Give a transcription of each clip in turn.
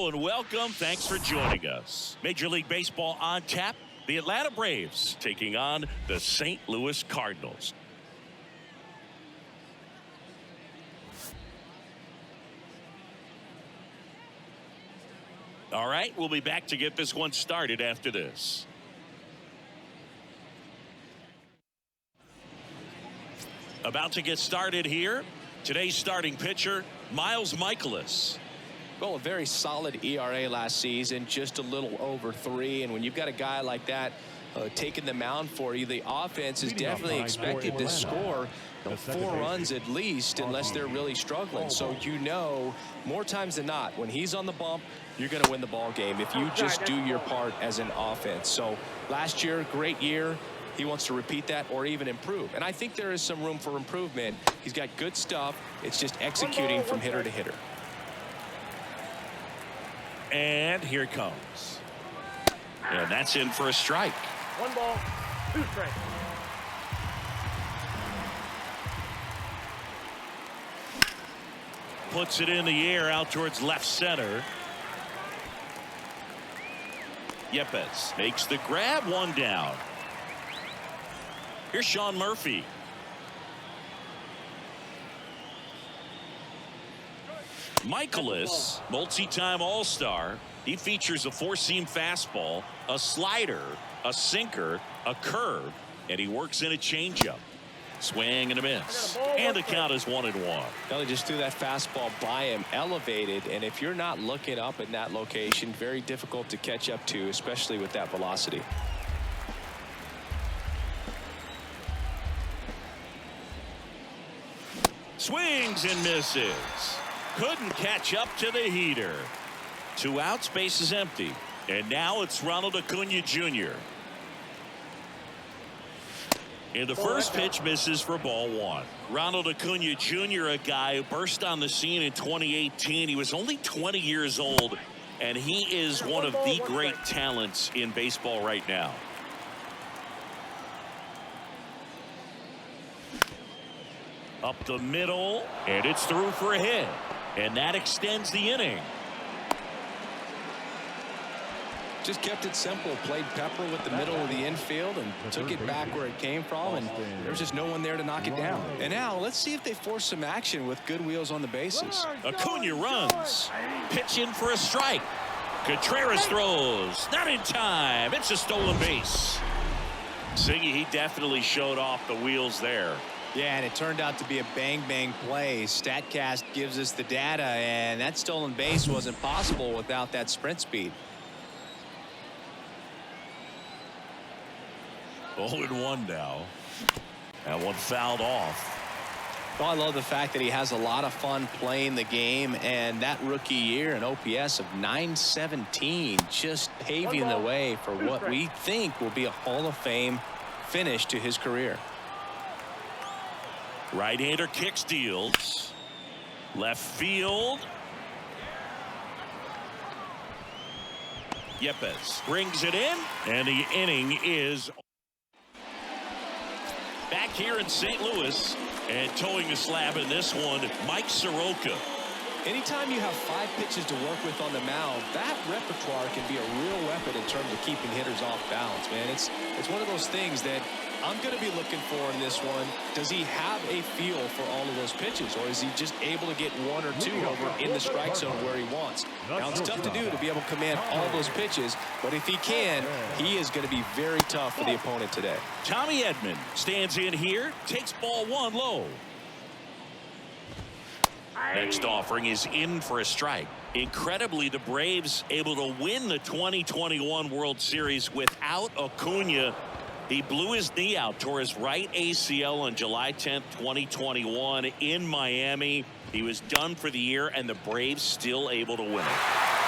Hello and welcome. Thanks for joining us. Major League Baseball on tap. The Atlanta Braves taking on the St. Louis Cardinals. All right, we'll be back to get this one started after this. About to get started here. Today's starting pitcher, Miles Mikolas. Well, a very solid ERA last season, just a little over 3. And when you've got a guy like that taking the mound for you, the offense is definitely expected to score 4 runs at least, unless they're really struggling. So you know, more times than not, when he's on the bump, you're going to win the ball game if you just do your part as an offense. So last year, great year. He wants to repeat that or even improve. And I think there is some room for improvement. He's got good stuff. It's just executing from hitter to hitter. And here it comes. And that's in for a strike. 1 ball, 2 strikes. Puts it in the air out towards left center. Yepez makes the grab, 1 down. Here's Sean Murphy. Mikolas, multi-time All-Star. He features a 4-seam fastball, a slider, a sinker, a curve, and he works in a changeup. Swing and a miss. And the count is 1-1. Well, he just threw that fastball by him, elevated, and if you're not looking up in that location, very difficult to catch up to, especially with that velocity. Swings and misses. Couldn't catch up to the heater. 2 outs, base is empty. And now it's Ronald Acuna Jr. In the first pitch, misses for ball 1. Ronald Acuna Jr., a guy who burst on the scene in 2018. He was only 20 years old, and he is one of the great talents in baseball right now. Up the middle, and it's through for a hit. And that extends the inning. Just kept it simple. Played pepper with the middle of the infield and took it back where it came from, and there's just no one there to knock it down. And now let's see if they force some action with good wheels on the bases. Acuna runs. Pitch in for a strike. Contreras throws. Not in time. It's a stolen base. Siggy, he definitely showed off the wheels there. Yeah, and it turned out to be a bang-bang play. StatCast gives us the data, and that stolen base wasn't possible without that sprint speed. 0-1 now. That one fouled off. Well, I love the fact that he has a lot of fun playing the game, and that rookie year, an OPS of 917, just paving the way for what we think will be a Hall of Fame finish to his career. Right-hander kick steals. Left field. Yepez brings it in, and the inning is back here in St. Louis, and towing the slab in this one, Mike Soroka. Anytime you have 5 pitches to work with on the mound, that repertoire can be a real weapon in terms of keeping hitters off balance, man. It's one of those things that I'm going to be looking for in this one. Does he have a feel for all of those pitches, or is he just able to get 1 or 2 over in the strike zone where he wants? Now, it's tough to do to be able to command all those pitches, but if he can, he is going to be very tough for the opponent today. Tommy Edman stands in here, takes ball 1 low. Next offering is in for a strike. Incredibly, the Braves able to win the 2021 World Series without Acuna. He blew his knee out, tore his right ACL on July 10th, 2021 in Miami. He was done for the year, and the Braves still able to win it.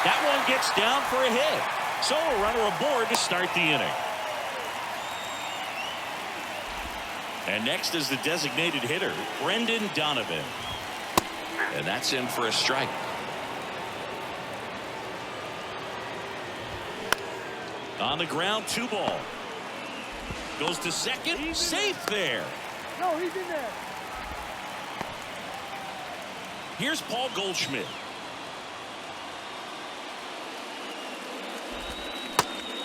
That one gets down for a hit. So a runner aboard to start the inning. And next is the designated hitter, Brendan Donovan. And that's in for a strike. On the ground, 2 ball. Goes to second, safe there. No, he's in there. Here's Paul Goldschmidt.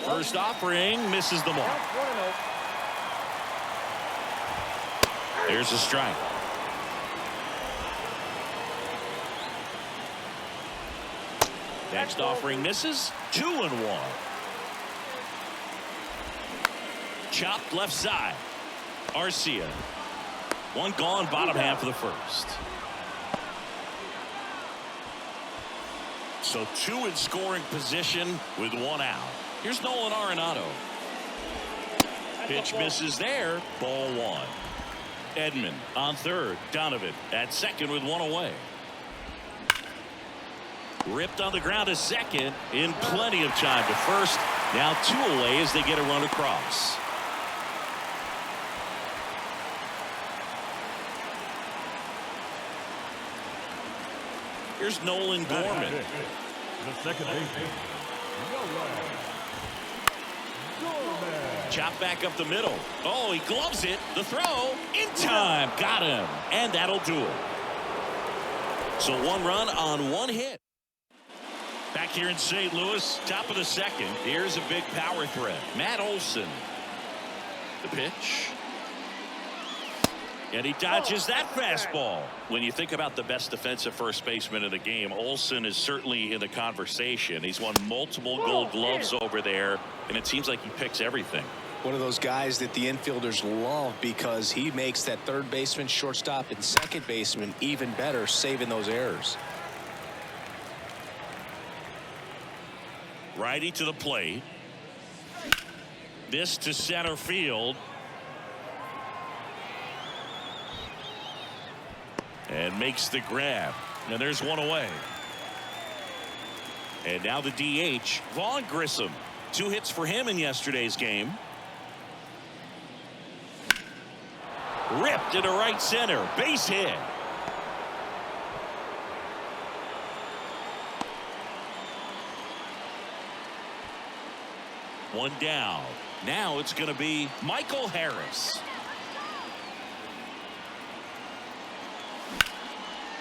First offering misses the mark. There's a strike. Next offering misses. 2-1. Chopped left side. Arcia. One gone, bottom half of the first. So 2 in scoring position with 1 out. Here's Nolan Arenado. Pitch misses there. Ball 1. Edman on third. Donovan at second with 1 away. Ripped on the ground to second in plenty of time to first. Now 2 away as they get a run across. Here's Nolan Gorman. The second baseman. Chop back up the middle. Oh, he gloves it. The throw in time. Got him. And that'll do it. So 1 run on 1 hit. Back here in St. Louis, top of the second. Here's a big power threat. Matt Olson. The pitch. And he dodges that fastball. When you think about the best defensive first baseman in the game, Olson is certainly in the conversation. He's won multiple gold gloves over there, and it seems like he picks everything. One of those guys that the infielders love because he makes that third baseman, shortstop, and second baseman even better, saving those errors. Righty to the plate. This to center field. And makes the grab. And there's 1 away. And now the DH, Vaughn Grissom. 2 hits for him in yesterday's game. Ripped into right center. Base hit. One down. Now it's going to be Michael Harris.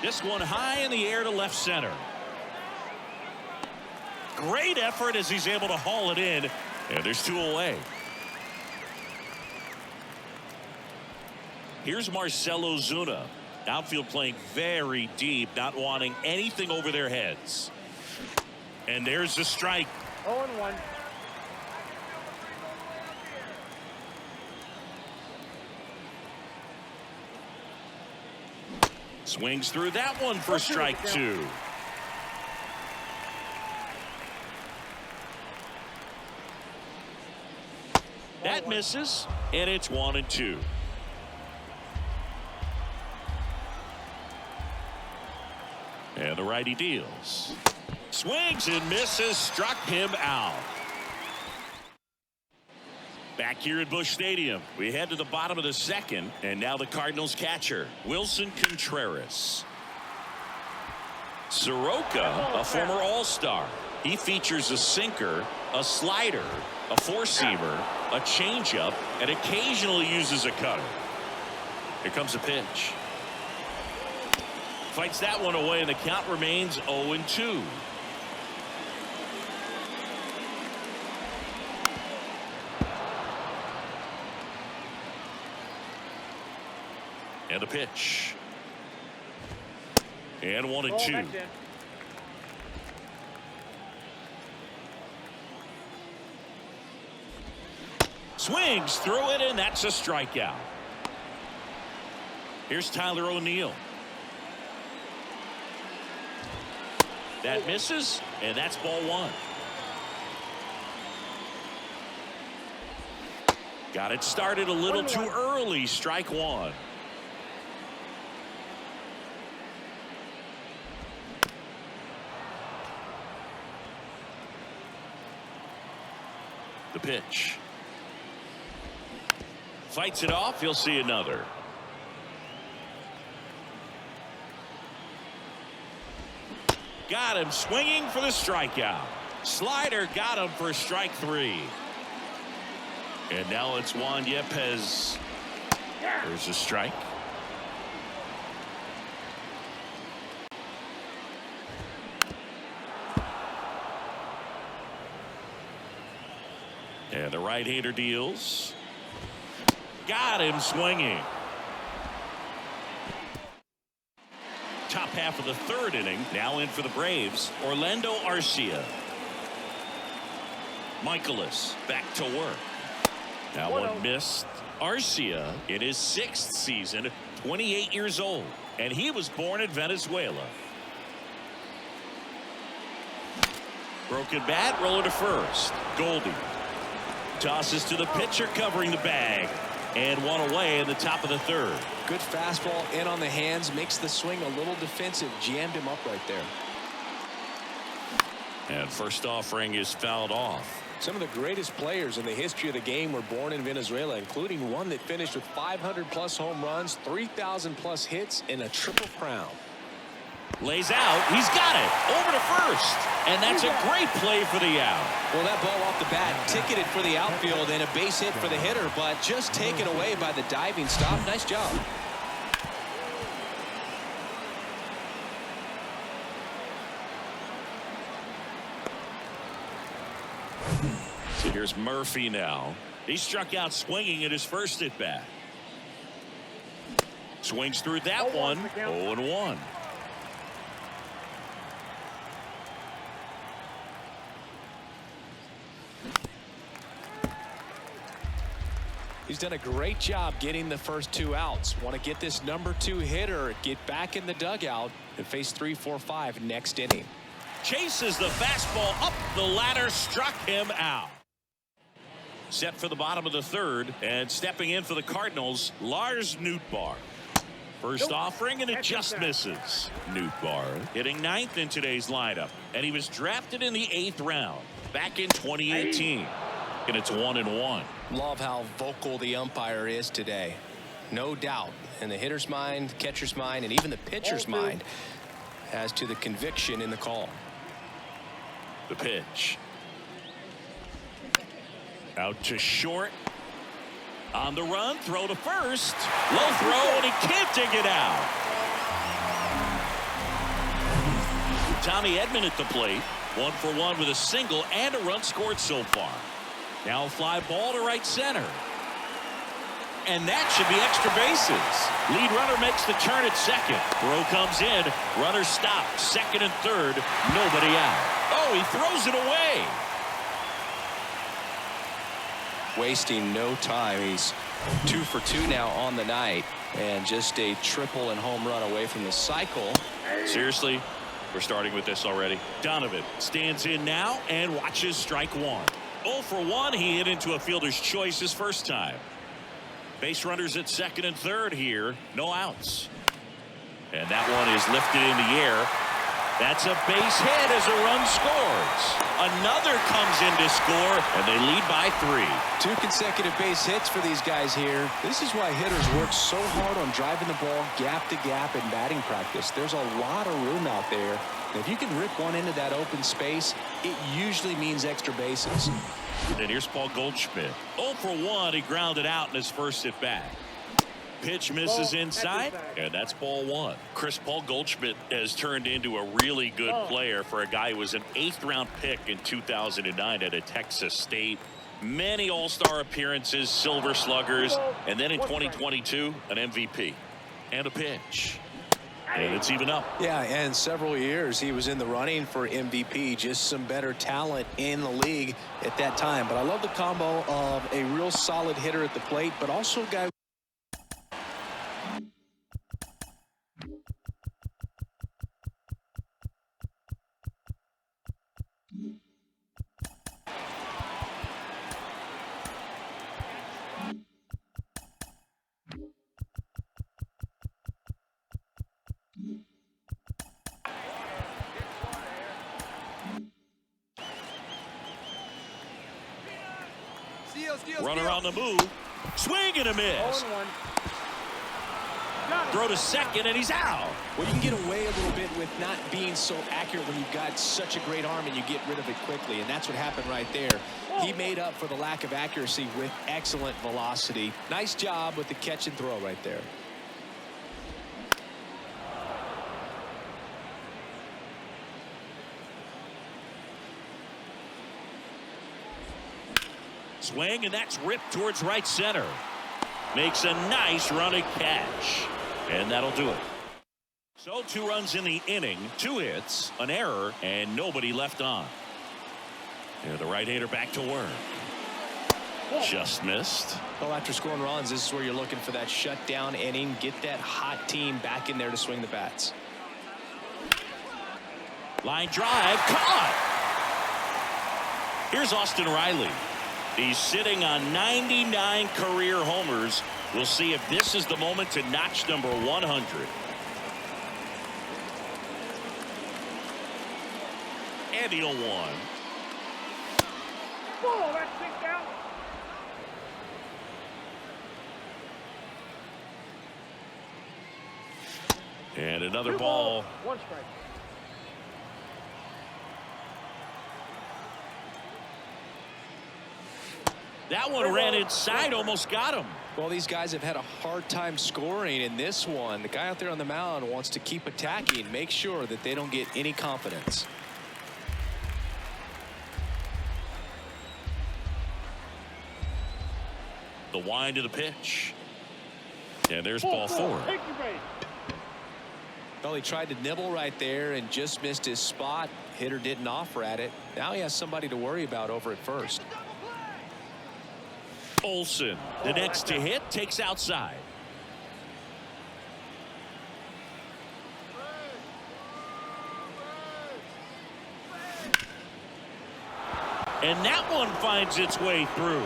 This one high in the air to left center. Great effort as he's able to haul it in. And there's 2 away. Here's Marcell Ozuna. Outfield playing very deep, not wanting anything over their heads. And there's the strike. 0-1. Swings through that one for strike 2. That misses, and it's 1-2. And the righty deals. Swings and misses, struck him out. Back here at Busch Stadium, we head to the bottom of the second, and now the Cardinals catcher, Wilson Contreras. Soroka, a former All-Star. He features a sinker, a slider, a four-seamer, a changeup, and occasionally uses a cutter. Here comes a pitch. Fights that one away, and the count remains 0-2. And the pitch. And 1-2. Swings through it, and that's a strikeout. Here's Tyler O'Neill. That misses, and that's ball 1. Got it started a little too early. Strike 1. The pitch. Fights it off. He'll see another. Got him swinging for the strikeout. Slider got him for strike 3. And now it's Juan Yepez. There's a strike. right-hander deals. Got him swinging. Top half of the third inning. Now in for the Braves, Orlando Arcia. Michaelis back to work. That one missed. Arcia in his 6th season, 28 years old, and he was born in Venezuela. Broken bat, roller to first. Goldie tosses to the pitcher covering the bag, and one away in the top of the third. Good fastball in on the hands, makes the swing a little defensive, jammed him up right there. And first offering is fouled off. Some of the greatest players in the history of the game were born in Venezuela, including one that finished with 500+ home runs, 3,000+ hits, and a triple crown. Lays out. He's got it. Over to first. And that's a great play for the out. Well, that ball off the bat ticketed for the outfield and a base hit for the hitter, but just taken away by the diving stop. Nice job. So here's Murphy now. He struck out swinging at his first at bat. Swings through that one. 0-1. He's done a great job getting the first 2 outs. Want to get this number 2 hitter, get back in the dugout, and face 3, 4, 5 next inning. Chases the fastball up the ladder, struck him out. Set for the bottom of the third, and stepping in for the Cardinals, Lars Nootbar. First offering, and it just misses. Nootbar hitting 9th in today's lineup, and he was drafted in the 8th round back in 2018. And it's 1-1. Love how vocal the umpire is today. No doubt in the hitter's mind, catcher's mind, and even the pitcher's mind as to the conviction in the call. The pitch. Out to short. On the run, throw to first. Low throw, and he can't dig it out. Tommy Edman at the plate. 1 for 1 with a single and a run scored so far. Now fly ball to right center. And that should be extra bases. Lead runner makes the turn at second. Throw comes in. Runner stopped. Second and third. Nobody out. Oh, he throws it away. Wasting no time. He's 2 for 2 now on the night, and just a triple and home run away from the cycle. Seriously, we're starting with this already. Donovan stands in now and watches strike 1. 0 for 1. He hit into a fielder's choice his first time. Base runners at second and third here. No outs. And that one is lifted in the air. That's a base hit as a run scores. Another comes in to score, and they lead by 3. 2 consecutive base hits for these guys here. This is why hitters work so hard on driving the ball gap to gap in batting practice. There's a lot of room out there. And if you can rip one into that open space, it usually means extra bases. And here's Paul Goldschmidt. 0 for 1. He grounded out in his first at bat. Pitch misses inside, and that's ball 1. Paul Goldschmidt has turned into a really good player for a guy who was an 8th round pick in 2009 at a Texas State. Many all-star appearances, silver sluggers, and then in 2022 an MVP. And a pitch. And it's even up. Yeah, and several years he was in the running for MVP. Just some better talent in the league at that time. But I love the combo of a real solid hitter at the plate, but also a guy. Runner on the move. Swing and a miss. Throw to second, and he's out. Well, you can get away a little bit with not being so accurate when you've got such a great arm and you get rid of it quickly, and that's what happened right there. He made up for the lack of accuracy with excellent velocity. Nice job with the catch and throw right there. Swing, and that's ripped towards right center. Makes a nice running catch. And that'll do it. So 2 runs in the inning, 2 hits, an error, and nobody left on. And the right-hander back to work. Just missed. Well, after scoring runs, this is where you're looking for that shutdown inning. Get that hot team back in there to swing the bats. Line drive, caught. Here's Austin Riley. He's sitting on 99 career homers. We'll see if this is the moment to notch number 100. And he'll one. Whoa, that's kicked out. And another ball. 1 strike. That one ran inside, almost got him. Well, these guys have had a hard time scoring in this one. The guy out there on the mound wants to keep attacking, make sure that they don't get any confidence. The wind of the pitch. And there's ball 4. Take your base. Well, he tried to nibble right there and just missed his spot. Hitter didn't offer at it. Now he has somebody to worry about over at first. Olsen, the next to hit, takes outside. And that one finds its way through.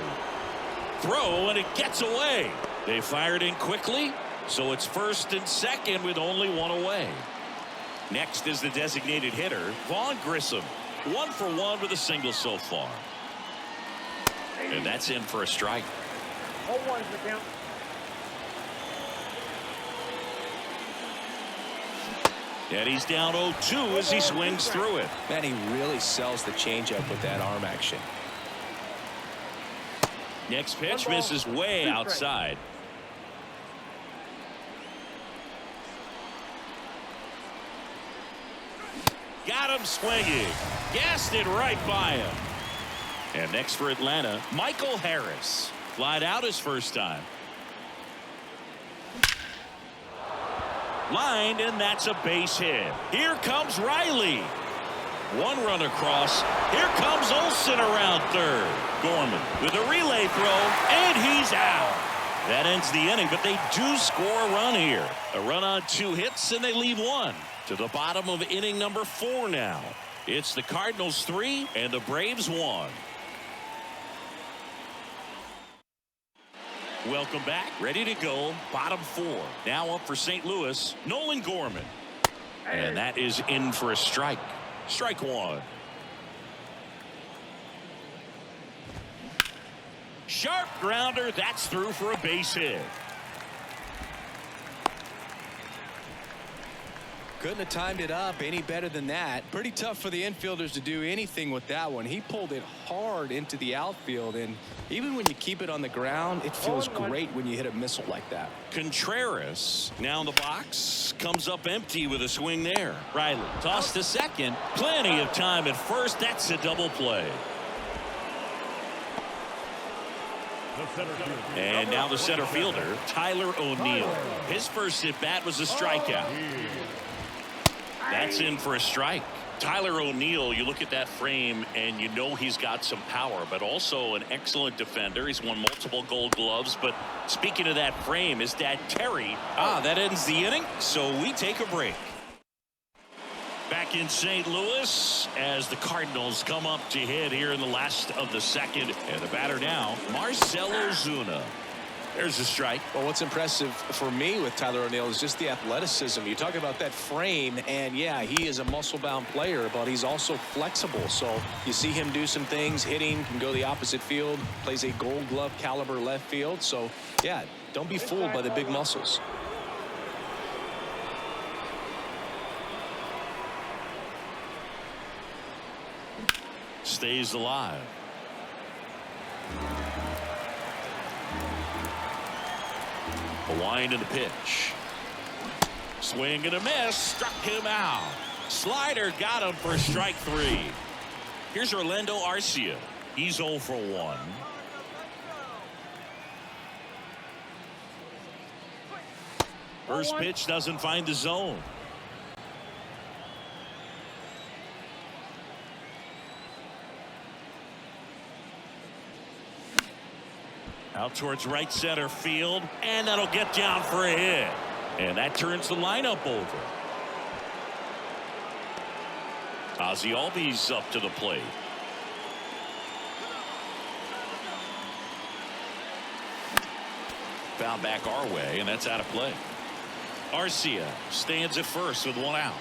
Throw, and it gets away. They fired in quickly, so it's first and second with only 1 away. Next is the designated hitter, Vaughn Grissom. 1 for 1 with a single so far. And that's in for a strike. 0-1 is the count. And he's down 0-2 as he swings through it. Man, he really sells the changeup with that arm action. Next pitch misses way outside. Got him swinging. Gassed it right by him. And next for Atlanta, Michael Harris. Flied out his first time. Lined, and that's a base hit. Here comes Riley. 1 run across. Here comes Olsen around third. Gorman with a relay throw, and he's out. That ends the inning, but they do score a run here. A run on 2 hits, and they leave 1. To the bottom of inning number 4 now. It's the Cardinals 3 and the Braves 1. Welcome back. Ready to go. Bottom 4. Now up for St. Louis, Nolan Gorman. And that is in for a strike. Strike 1. Sharp grounder. That's through for a base hit. Couldn't have timed it up any better than that. Pretty tough for the infielders to do anything with that one. He pulled it hard into the outfield, and even when you keep it on the ground, it feels great when you hit a missile like that. Contreras now in the box, comes up empty with a swing there. Riley tossed to second. Plenty of time at first. That's a double play. And now the center fielder, Tyler O'Neill. His first at bat was a strikeout. That's in for a strike. Tyler O'Neill, you look at that frame and you know he's got some power, but also an excellent defender. He's won multiple Gold Gloves. But speaking of that frame, his dad Terry. That ends the inning, so we take a break. Back in St. Louis as the Cardinals come up to hit here in the last of the second. And the batter now, Marcell Ozuna. There's a strike. Well, what's impressive for me with Tyler O'Neill is just the athleticism. You talk about that frame, and yeah, he is a muscle-bound player, but he's also flexible. So you see him do some things, hitting, can go the opposite field, plays a Gold Glove caliber left field. So yeah, don't be fooled by the big muscles. Stays alive. A wind and a pitch. Swing and a miss. Struck him out. Slider got him for strike 3. Here's Orlando Arcia. He's 0 for 1. First pitch doesn't find the zone. Out towards right center field, and that'll get down for a hit. And that turns the lineup over. Ozzie Albies up to the plate. Foul back our way, and that's out of play. Arcia stands at first with one out.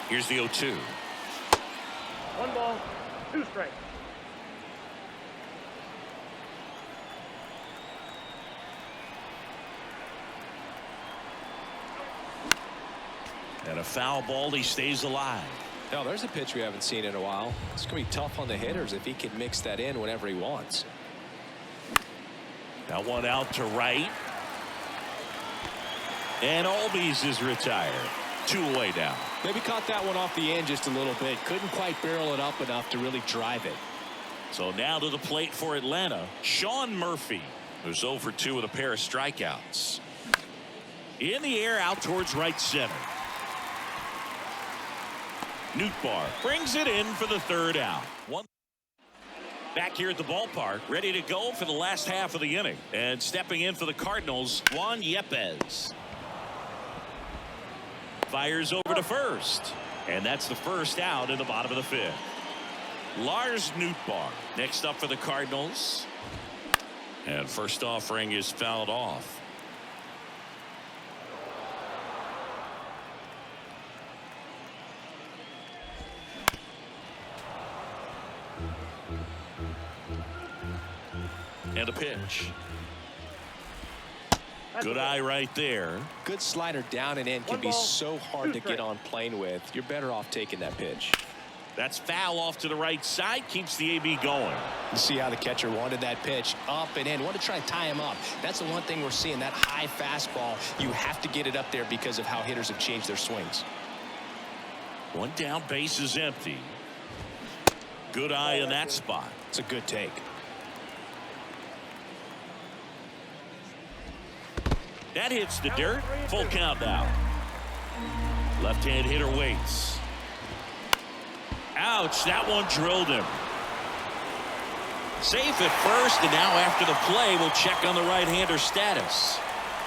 Here's the 0-2. 1 ball, 2 strikes. And a foul ball. He stays alive. Now there's a pitch we haven't seen in a while. It's going to be tough on the hitters if he can mix that in whenever he wants. That one out to right. And Albies is retired. 2 away now. Maybe caught that one off the end just a little bit. Couldn't quite barrel it up enough to really drive it. So now to the plate for Atlanta, Sean Murphy, who's 0 for 2 with a pair of strikeouts. In the air out towards right center. Nootbar brings it in for the 3rd out. Back here at the ballpark, ready to go for the last half of the inning. And stepping in for the Cardinals, Juan Yepez. Fires over to first. And that's the 1st out in the bottom of the 5th. Lars Nootbar next up for the Cardinals. And first offering is fouled off. And a pitch. Good eye right there. Good slider down and in can be so hard to get on plane with. You're better off taking that pitch. That's foul off to the right side. Keeps the AB going. You see how the catcher wanted that pitch up and in. Want to try to tie him up. That's the one thing we're seeing. That high fastball. You have to get it up there because of how hitters have changed their swings. 1 down, base is empty. Good eye in that spot. It's a good take. That hits the dirt. Full count now. Left-hand hitter waits. Ouch, that one drilled him. Safe at first, and now after the play, we'll check on the right-hander status.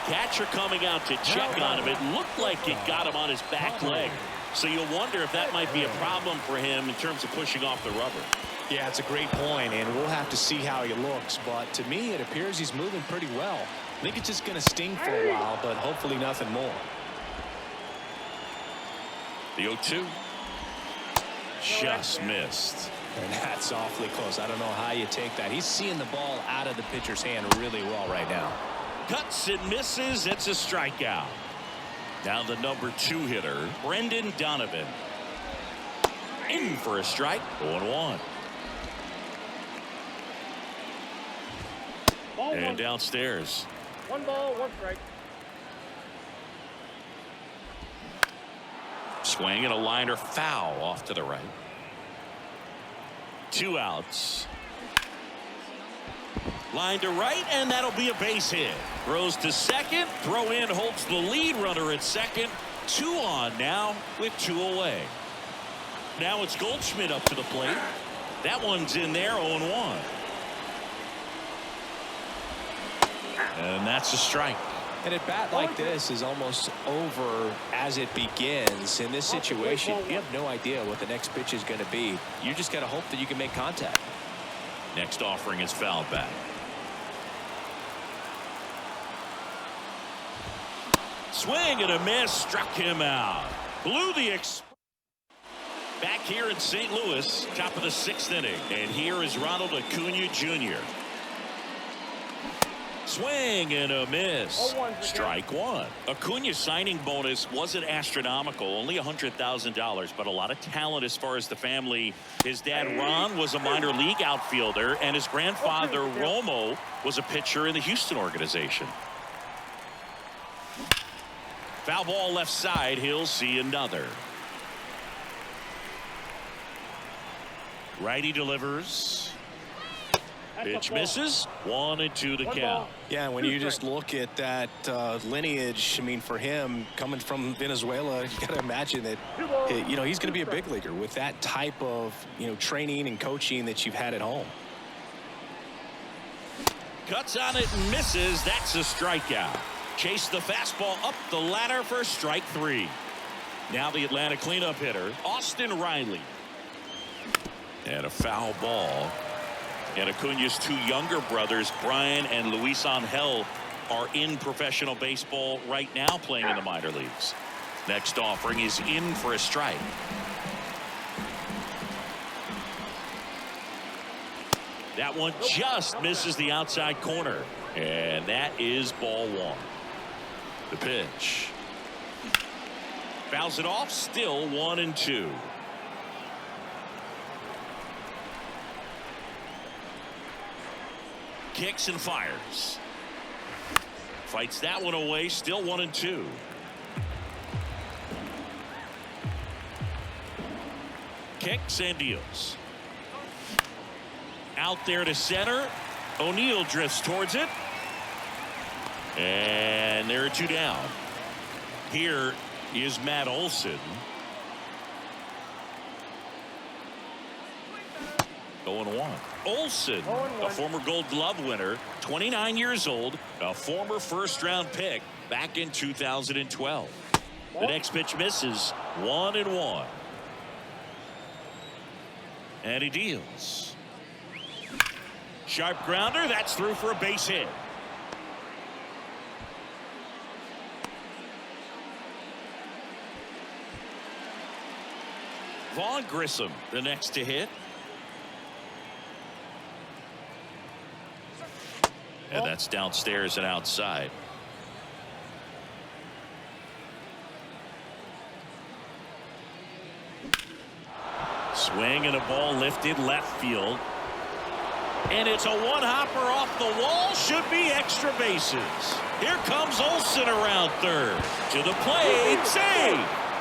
Catcher coming out to check on him. It looked like it got him on his back leg. So you'll wonder if that might be a problem for him in terms of pushing off the rubber. Yeah, it's a great point, and we'll have to see how he looks. But to me, it appears he's moving pretty well. I think it's just going to sting for a while, but hopefully nothing more. The 0-2. Just missed. And that's awfully close. I don't know how you take that. He's seeing the ball out of the pitcher's hand really well right now. Cuts and misses. It's a strikeout. Now the number 2 hitter, Brendan Donovan. In for a strike. 0-1. And downstairs. 1 ball, 1 strike. Swing and a liner foul off to the right. 2 outs. Line to right, and that'll be a base hit. Throws to second. Throw in holds the lead runner at second. 2 on now with 2 away. Now it's Goldschmidt up to the plate. That one's in there. 0-1. And that's a strike. And a bat like this is almost over as it begins. In this situation, you have no idea what the next pitch is going to be. You just got to hope that you can make contact. Next offering is fouled back. Swing and a miss. Struck him out. Blew the back here in St. Louis, top of the 6th inning. And here is Ronald Acuna Jr. Swing and a miss. Strike 1. Acuna's signing bonus wasn't astronomical, only $100,000, but a lot of talent as far as the family. His dad Ron was a minor league outfielder, and his grandfather Romo was a pitcher in the Houston organization. Foul ball left side. He'll see another. Righty delivers. Pitch misses. 1-2 to count. Yeah, when you just look at that lineage, I mean, for him coming from Venezuela, you got to imagine that, you know, he's going to be a big leaguer with that type of, you know, training and coaching that you've had at home. Cuts on it and misses. That's a strikeout. Chase the fastball up the ladder for strike 3. Now the Atlanta cleanup hitter, Austin Riley. And a foul ball. And Acuña's 2 younger brothers, Brian and Luis Angel, are in professional baseball right now playing in the minor leagues. Next offering is in for a strike. That one just misses the outside corner. And that is ball 1. The pitch. Fouls it off. Still 1-2. Kicks and fires. Fights that one away. Still 1-2. Kicks and deals. Out there to center. O'Neill drifts towards it. And there are 2 down. Here is Matt Olson. 0-1. Olson, a former Gold Glove winner, 29 years old, a former first-round pick back in 2012. The next pitch misses. 1-1. And he deals. Sharp grounder. That's through for a base hit. Vaughn Grissom, the next to hit. And that's downstairs and outside. Swing and a ball lifted left field. And it's a one-hopper off the wall. Should be extra bases. Here comes Olson around third. To the plate. Save.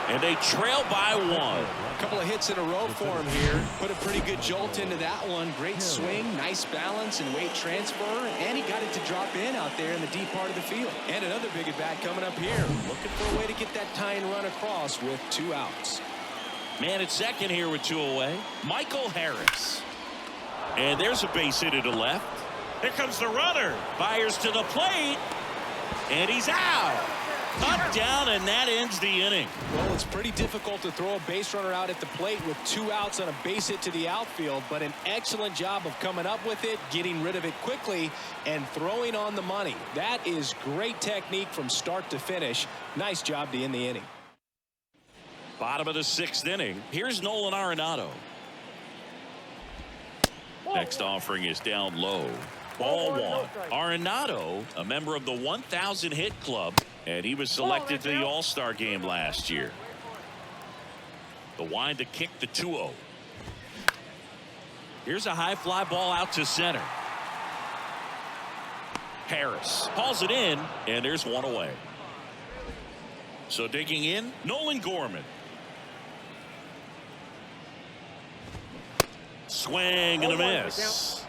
And they trail by 1. A couple of hits in a row for him here. Put a pretty good jolt into that one. Great swing, nice balance and weight transfer. And he got it to drop in out there in the deep part of the field. And another big at-bat coming up here. Looking for a way to get that tying run across with 2 outs. Man at second here with 2 away. Michael Harris. And there's a base hit to the left. Here comes the runner. Fires to the plate. And he's out. Cut down, and that ends the inning. Well, it's pretty difficult to throw a base runner out at the plate with 2 outs on a base hit to the outfield, but an excellent job of coming up with it, getting rid of it quickly, and throwing on the money. That is great technique from start to finish. Nice job to end the inning. Bottom of the 6th inning. Here's Nolan Arenado. Next offering is down low. Ball 1. Arenado, a member of the 1,000 hit club, and he was selected to the All-Star game last year. The wind to kick the 2-0. Here's a high fly ball out to center. Harris hauls it in, and there's 1 away. So digging in, Nolan Gorman. Swing and a miss.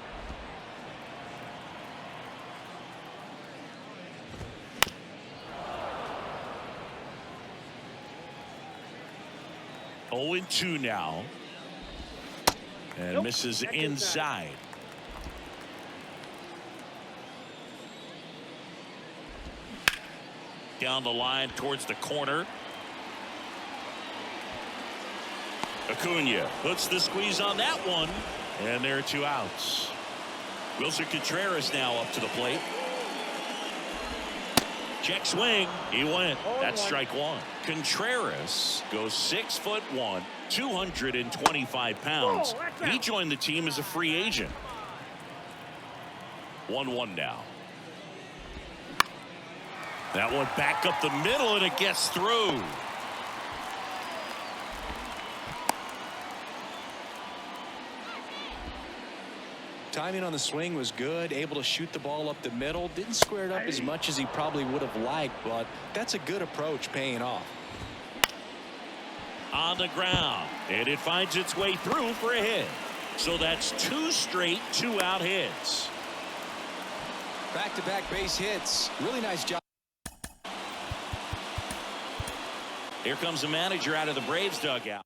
Oh, 2 now. And misses inside. Down the line towards the corner. Acuña puts the squeeze on that one. And there are 2 outs. Wilson Contreras now up to the plate. Check swing. He went. That's strike 1. Contreras goes 6'1", 225 pounds. He joined the team as a free agent. 1-1 now. That one back up the middle, and it gets through. timing on the swing was good, able to shoot the ball up the middle. Didn't square it up as much as he probably would have liked, but that's a good approach, paying off. On the ground, and it finds its way through for a hit. So that's 2 straight 2-out hits. Back-to-back base hits. Really nice job. Here comes the manager out of the Braves dugout.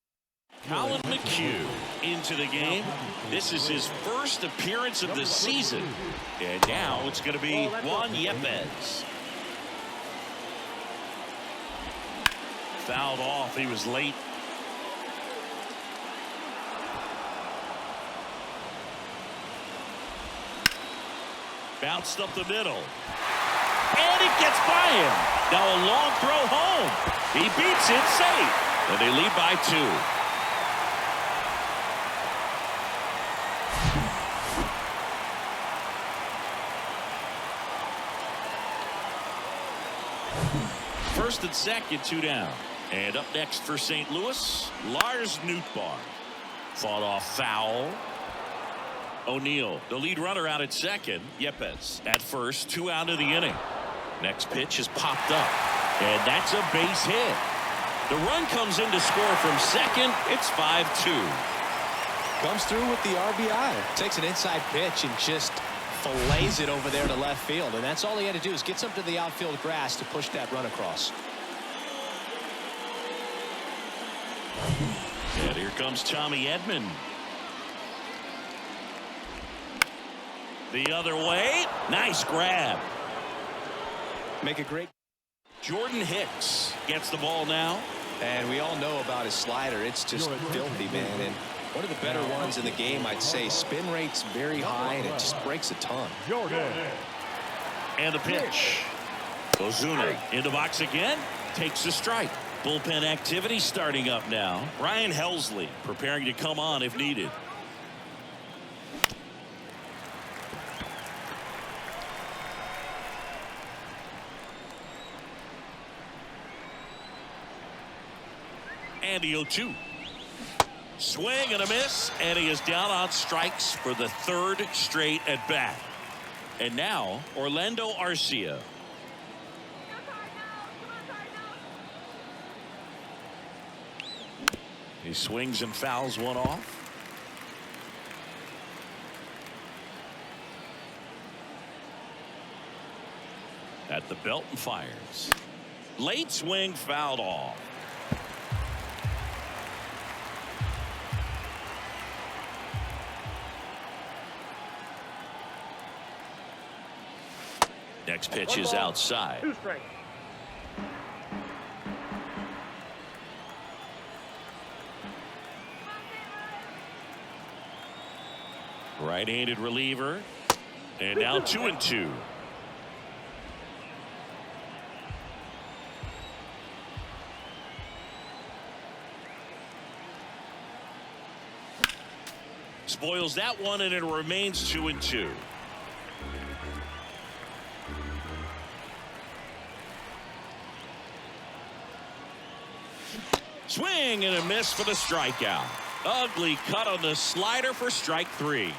Colin McHugh into the game. This is his first appearance of the season. And now it's going to be Juan Yepez. Fouled off. He was late. Bounced up the middle. And it gets by him. Now a long throw home. He beats it safe. And they lead by 2. First and second, 2 down. And up next for St. Louis, Lars Nootbar. Fought off foul. O'Neill, the lead runner, out at second. Yepez at first, 2 out of the inning. Next pitch is popped up. And that's a base hit. The run comes in to score from second. It's 5-2. Comes through with the RBI. Takes an inside pitch and just fillets it over there to left field. And that's all he had to do, is get something to the outfield grass to push that run across. And here comes Tommy Edman. The other way. Nice grab. Make a great. Jordan Hicks gets the ball now. And we all know about his slider. It's just filthy, man. And one of the better ones in the game, I'd say. Spin rate's very high, and it just breaks a ton. Jordan. And the pitch. Ozuna in the box again. Takes the strike. Bullpen activity starting up now. Ryan Helsley preparing to come on if needed. And the 0-2. Swing and a miss, and he is down on strikes for the 3rd straight at bat. And now Orlando Arcia. He swings and fouls one off. At the belt and fires. Late swing, fouled off. Next pitch is outside. 2 strikes. Right-handed reliever. And now 2-2. Spoils that one, and it remains 2-2. Swing and a miss for the strikeout. Ugly cut on the slider for strike 3.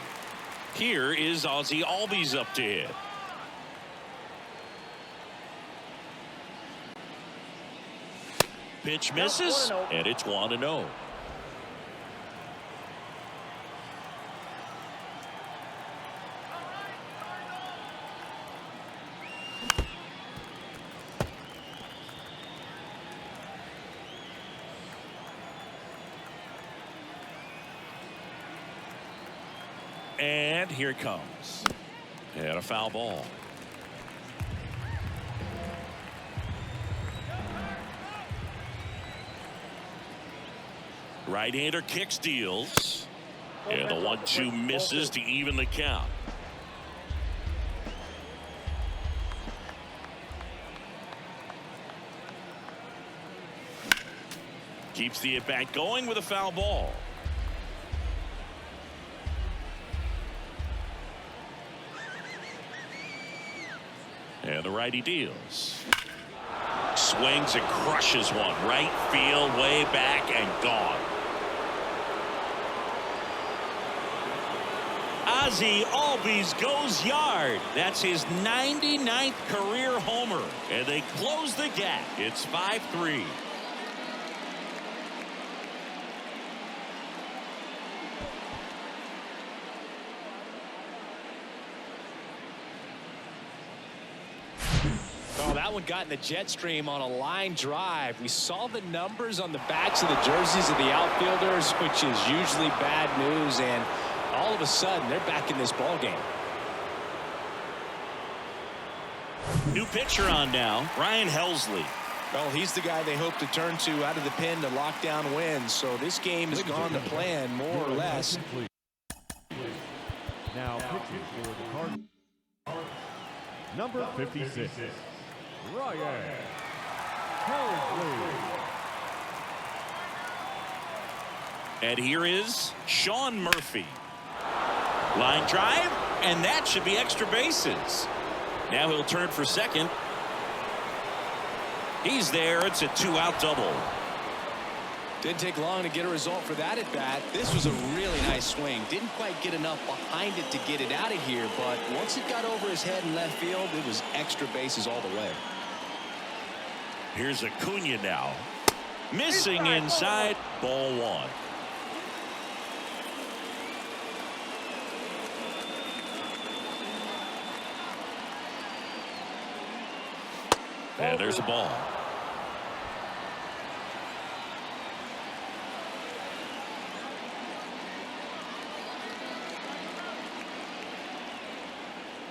Here is Ozzie Albies up to hit. Pitch misses, and it's 1-0. And here it comes. And a foul ball. Right-hander kicks, deals. And the 1-2 misses to even the count. Keeps the at-bat going with a foul ball. And the righty deals. Swings and crushes one. Right field, way back, and gone. Ozzie Albies. Albies goes yard. That's his 99th career homer. And they close the gap. It's 5-3. Oh, that one got in the jet stream on a line drive. We saw the numbers on the backs of the jerseys of the outfielders, which is usually bad news, and all of a sudden they're back in this ball game. New pitcher on now, Ryan Helsley. Well, he's the guy they hope to turn to out of the pen to lock down wins. So this game has gone to plan more or less. Now pitching for the Cardinals, number 56, Ryan Helsley. And here is Sean Murphy. Line drive, and that should be extra bases. Now he'll turn for second. He's there. It's a 2-out double. Didn't take long to get a result for that at bat. This was a really nice swing. Didn't quite get enough behind it to get it out of here, but once it got over his head in left field, it was extra bases all the way. Here's Acuna now. Missing inside. Ball 1. And there's a ball.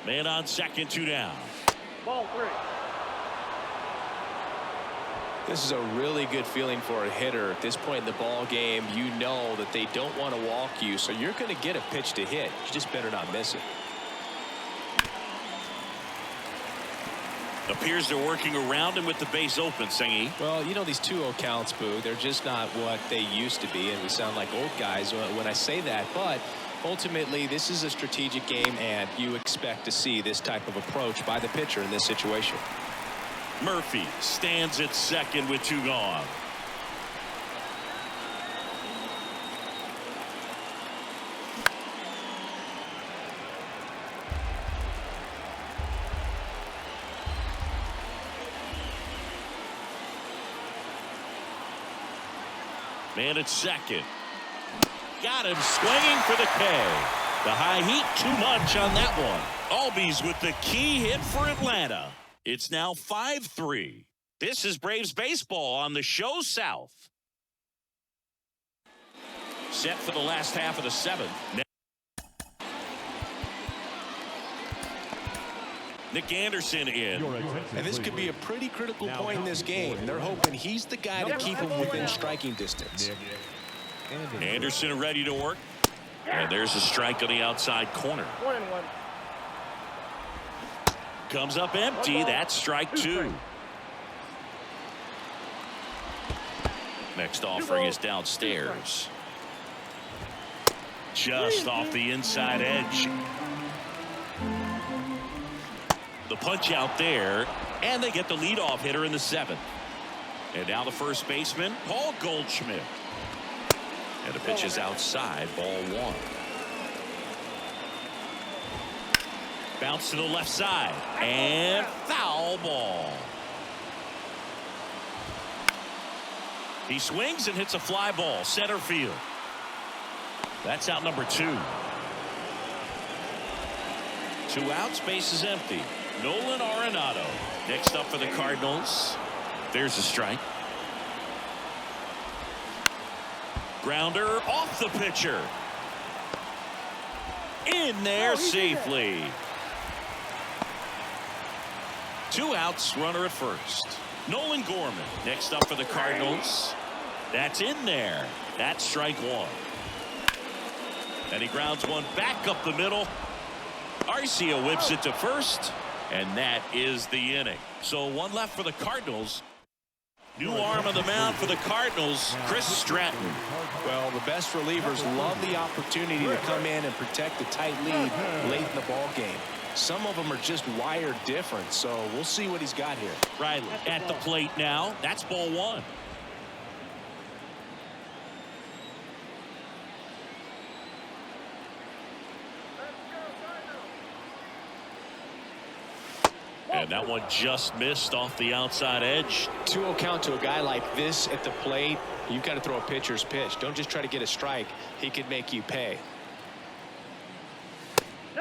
Man on second, 2 down. Ball 3. This is a really good feeling for a hitter at this point in the ball game. You know that they don't want to walk you, so you're going to get a pitch to hit. You just better not miss it. Appears they're working around him with the base open, Singy. Well, you know, these 2-0 counts, Boo, they're just not what they used to be, and we sound like old guys when I say that, but ultimately this is a strategic game, and you expect to see this type of approach by the pitcher in this situation. Murphy stands at second with 2 gone. Man at second. Got him swinging for the K. The high heat, too much on that one. Albies with the key hit for Atlanta. It's now 5-3. This is Braves baseball on the show South. Set for the last half of the 7th. Nick Anderson in. And this could be a pretty critical point in this game. They're hoping he's the guy to keep him within striking distance. Anderson ready to work. And there's a strike on the outside corner. 1-1. Comes up empty. That's strike 2. Next offering is downstairs. Just off the inside edge. The punch out there, and they get the leadoff hitter in the 7th. And now the first baseman, Paul Goldschmidt. And the pitch is outside, ball 1. Bounce to the left side, and foul ball. He swings and hits a fly ball, center field. That's out number 2. 2 outs, base is empty. Nolan Arenado next up for the Cardinals. There's a strike. Grounder off the pitcher. In there safely. 2 outs, runner at first. Nolan Gorman next up for the Cardinals. That's in there. That's strike 1. And he grounds one back up the middle. Arcia whips it to first. And that is the inning. So 1 left for the Cardinals. New arm on the mound for the Cardinals, Chris Stratton. Well, the best relievers love the opportunity to come in and protect the tight lead late in the ball game. Some of them are just wired different, so we'll see what he's got here. Riley at the plate now. That's ball 1. And that one just missed off the outside edge. 2-0 count to a guy like this at the plate. You've got to throw a pitcher's pitch. Don't just try to get a strike. He could make you pay.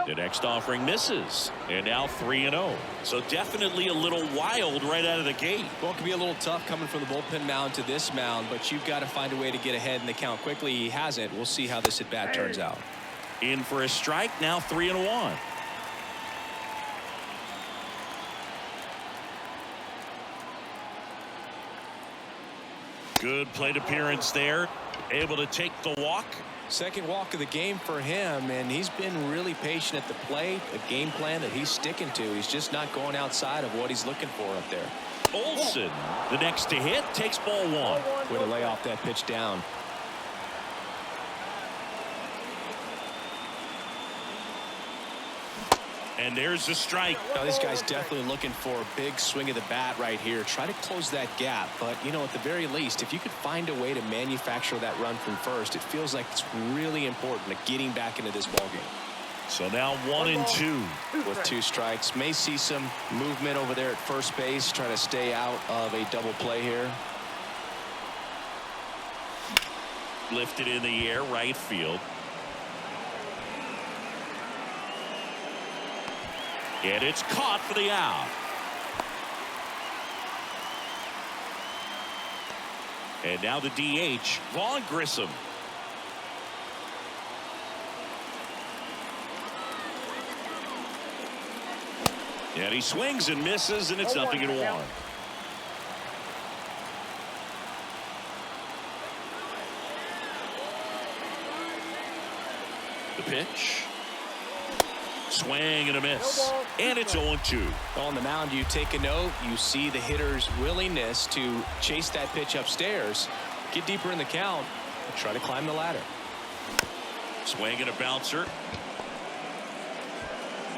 The next offering misses, and now 3-0. So definitely a little wild right out of the gate. Well, it can be a little tough coming from the bullpen mound to this mound, but you've got to find a way to get ahead in the count quickly. He hasn't. We'll see how this at bat turns out. In for a strike, now 3-1. Good plate appearance there. Able to take the walk. Second walk of the game for him, and he's been really patient at the plate. A game plan that he's sticking to. He's just not going outside of what he's looking for up there. Olsen, the next to hit, takes ball one. Way to lay off that pitch down. And there's the strike. Now, this guy's definitely looking for a big swing of the bat right here. Try to close that gap. But, you know, at the very least, if you could find a way to manufacture that run from first, it feels like it's really important to getting back into this ballgame. So now 1-2. With 2 strikes. May see some movement over there at first base. Try to stay out of a double play here. Lifted in the air, right field. And it's caught for the out. And now the DH, Vaughn Grissom. And he swings and misses, and it's 0-1. The pitch. Swing and a miss, and it's 0-2. On the mound, you take a note. You see the hitter's willingness to chase that pitch upstairs, get deeper in the count, and try to climb the ladder. Swing and a bouncer.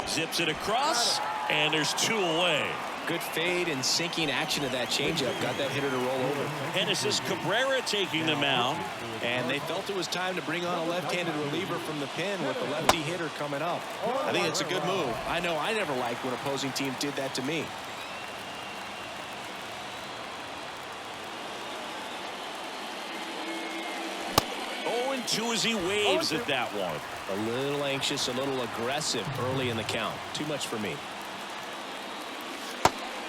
Zips it across, and there's 2 away. Good fade and sinking action of that changeup. Got that hitter to roll over. And this is Cabrera taking the mound. And they felt it was time to bring on a left-handed reliever from the pen with the lefty hitter coming up. I think it's a good move. I know I never liked when opposing teams did that to me. And 2 as he waves at that one. A little anxious, a little aggressive early in the count. Too much for me.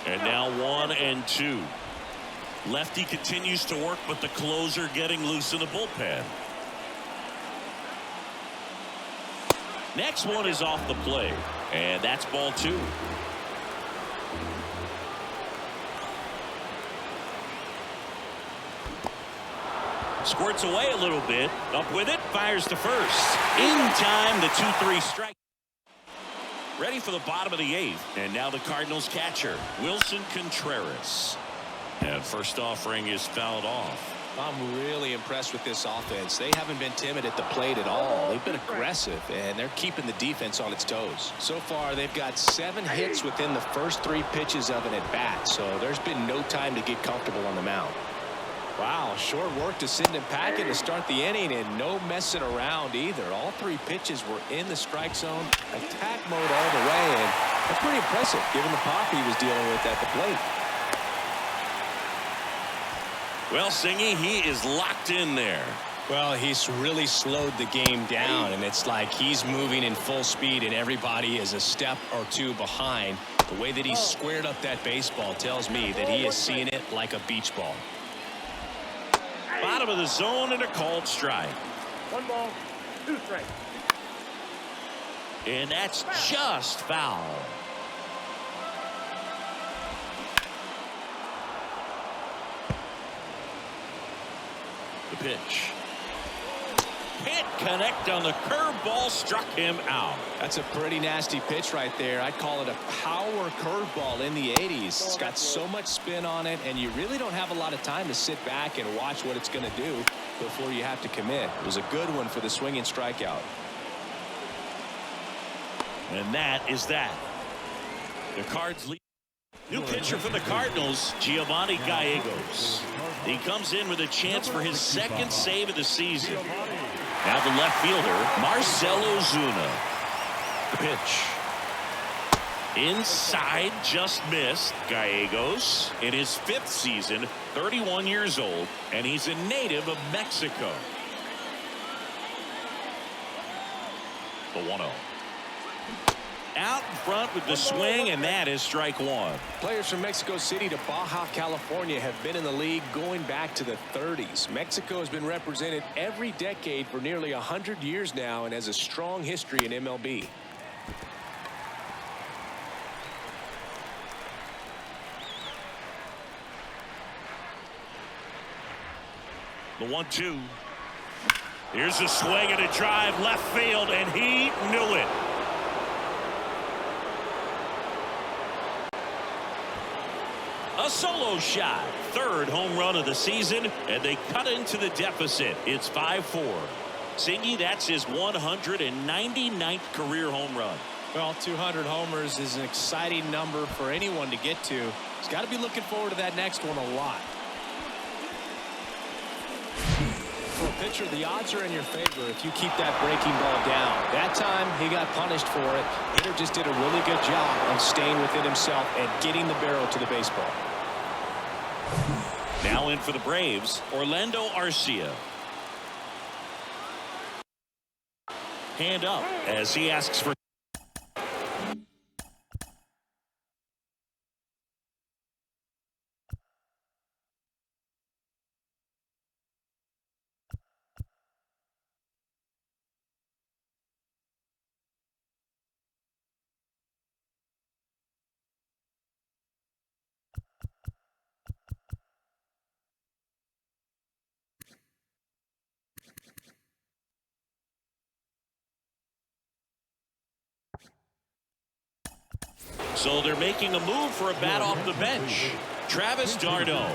And now 1-2. Lefty continues to work, but the closer getting loose in the bullpen. Next one is off the plate, and that's ball 2. Squirts away a little bit. Up with it. Fires to first. In time, the 2-3 strike. Ready for the bottom of the 8th. And now the Cardinals catcher, Wilson Contreras. And first offering is fouled off. I'm really impressed with this offense. They haven't been timid at the plate at all. They've been aggressive, and they're keeping the defense on its toes. So far, they've got 7 hits within the first 3 pitches of an at-bat, so there's been no time to get comfortable on the mound. Wow, short work to send him packing to start the inning, and no messing around either. All 3 pitches were in the strike zone, attack mode all the way, and that's pretty impressive given the pop he was dealing with at the plate. Well, Singy, he is locked in there. Well, he's really slowed the game down, and it's like he's moving in full speed and everybody is a step or 2 behind. The way that he's squared up that baseball tells me that he is seeing it like a beach ball. Bottom of the zone and a called strike. 1 ball, 2 strikes. And that's just foul. The pitch. Can't connect on the curveball, struck him out. That's a pretty nasty pitch right there. I'd call it a power curveball in the 80s. It's got so much spin on it, and you really don't have a lot of time to sit back and watch what it's going to do before you have to commit. It was a good one for the swinging strikeout. And that is that. The Cards lead. New pitcher for the Cardinals, Giovanni Gallegos. He comes in with a chance for his 2nd save of the season. Now the left fielder, Marcell Ozuna. The pitch. Inside, just missed. Gallegos in his 5th season, 31 years old, and he's a native of Mexico. The 1-0. Out in front with the swing, and that is strike one. Players from Mexico City to Baja California have been in the league going back to the 30s. Mexico has been represented every decade for nearly 100 years now and has a strong history in MLB. The 1-2. Here's a swing and a drive left field, and he knew it. A solo shot, 3rd home run of the season, and they cut into the deficit. It's 5-4. Singy, that's his 199th career home run. Well, 200 homers is an exciting number for anyone to get to. He's got to be looking forward to that next one a lot. For a pitcher, the odds are in your favor if you keep that breaking ball down. That time, he got punished for it. Hitter just did a really good job of staying within himself and getting the barrel to the baseball. Now in for the Braves, Orlando Arcia. Hand up as he asks for. So they're making a move for a bat off the bench. Travis d'Arnaud.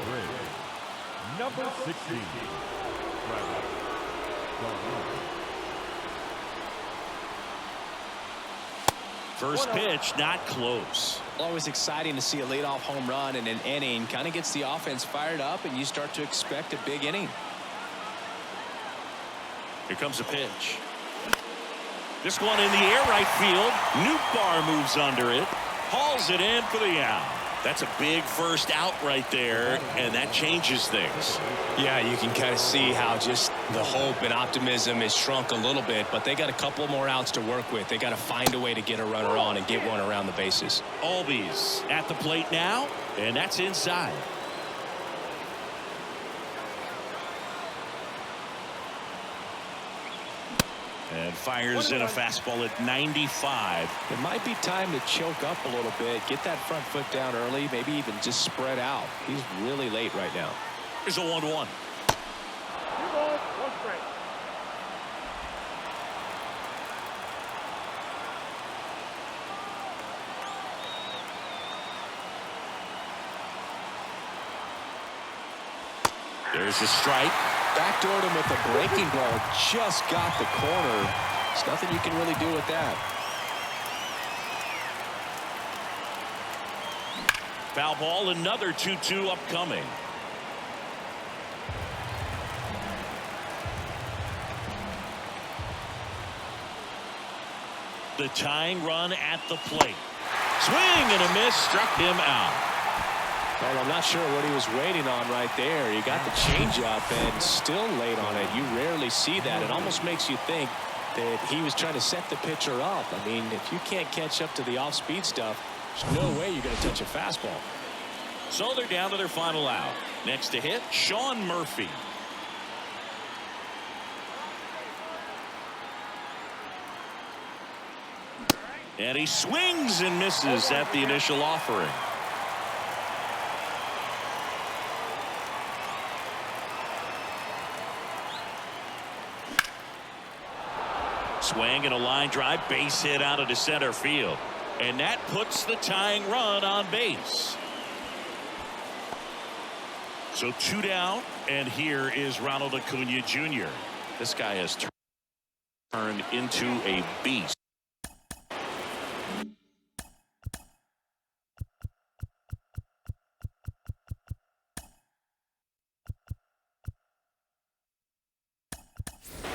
Number 16. First pitch, not close. Always exciting to see a leadoff home run in an inning. Kind of gets the offense fired up, and you start to expect a big inning. Here comes a pitch. This one in the air, right field. Nootbar moves under it. Hauls it in for the out. That's a big first out right there, and that changes things. Yeah, you can kind of see how just the hope and optimism is shrunk a little bit, but they got a couple more outs to work with. They got to find a way to get a runner on and get one around the bases. Albies at the plate now, and that's inside. And fires in a fastball at 95. It might be time to choke up a little bit, get that front foot down early, maybe even just spread out. He's really late right now. Here's a 1-1. 2 balls, 1 strike. There's a strike. Backdoored him with a breaking ball, just got the corner. There's nothing you can really do with that. Foul ball, another 2-2 upcoming. The tying run at the plate. Swing and a miss, struck him out. Well, I'm not sure what he was waiting on right there. He got the changeup and still late on it. You rarely see that. It almost makes you think that he was trying to set the pitcher up. I mean, if you can't catch up to the off-speed stuff, there's no way you're going to touch a fastball. So they're down to their final out. Next to hit, Sean Murphy. And he swings and misses at the initial offering. Swing and a line drive, base hit out into center field. And that puts the tying run on base. So 2 down, and here is Ronald Acuna Jr. This guy has turned into a beast.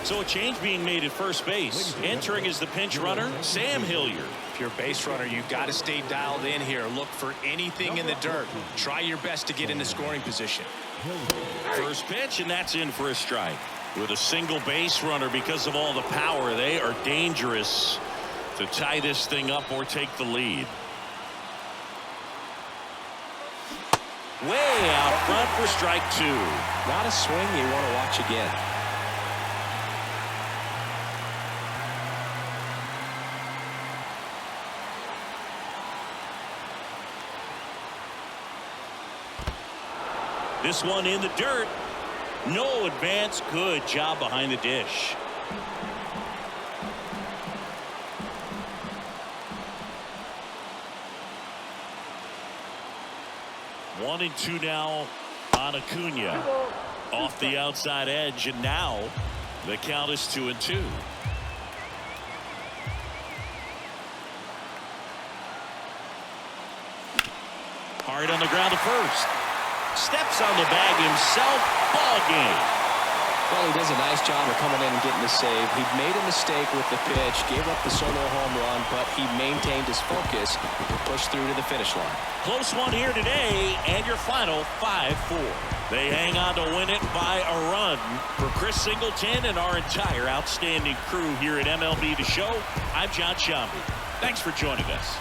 So a change being made at first base. Entering as the pinch runner, Sam Hilliard. If you're a base runner, you've got to stay dialed in here. Look for anything in the dirt. Try your best to get into scoring position. First pitch, and that's in for a strike. With a single base runner, because of all the power, they are dangerous to tie this thing up or take the lead. Way out front for strike 2. Not a swing you want to watch again. This one in the dirt. No advance. Good job behind the dish. 1-2 now on Acuna. Off the outside edge, and now the count is 2-2. Hard on the ground to first. Steps on the bag himself. Ball game. Well, he does a nice job of coming in and getting the save. He made a mistake with the pitch, gave up the solo home run, but he maintained his focus to push through to the finish line. Close one here today, and your final 5-4. They hang on to win it by a run. For Chris Singleton and our entire outstanding crew here at MLB The Show, I'm John Shambi. Thanks for joining us.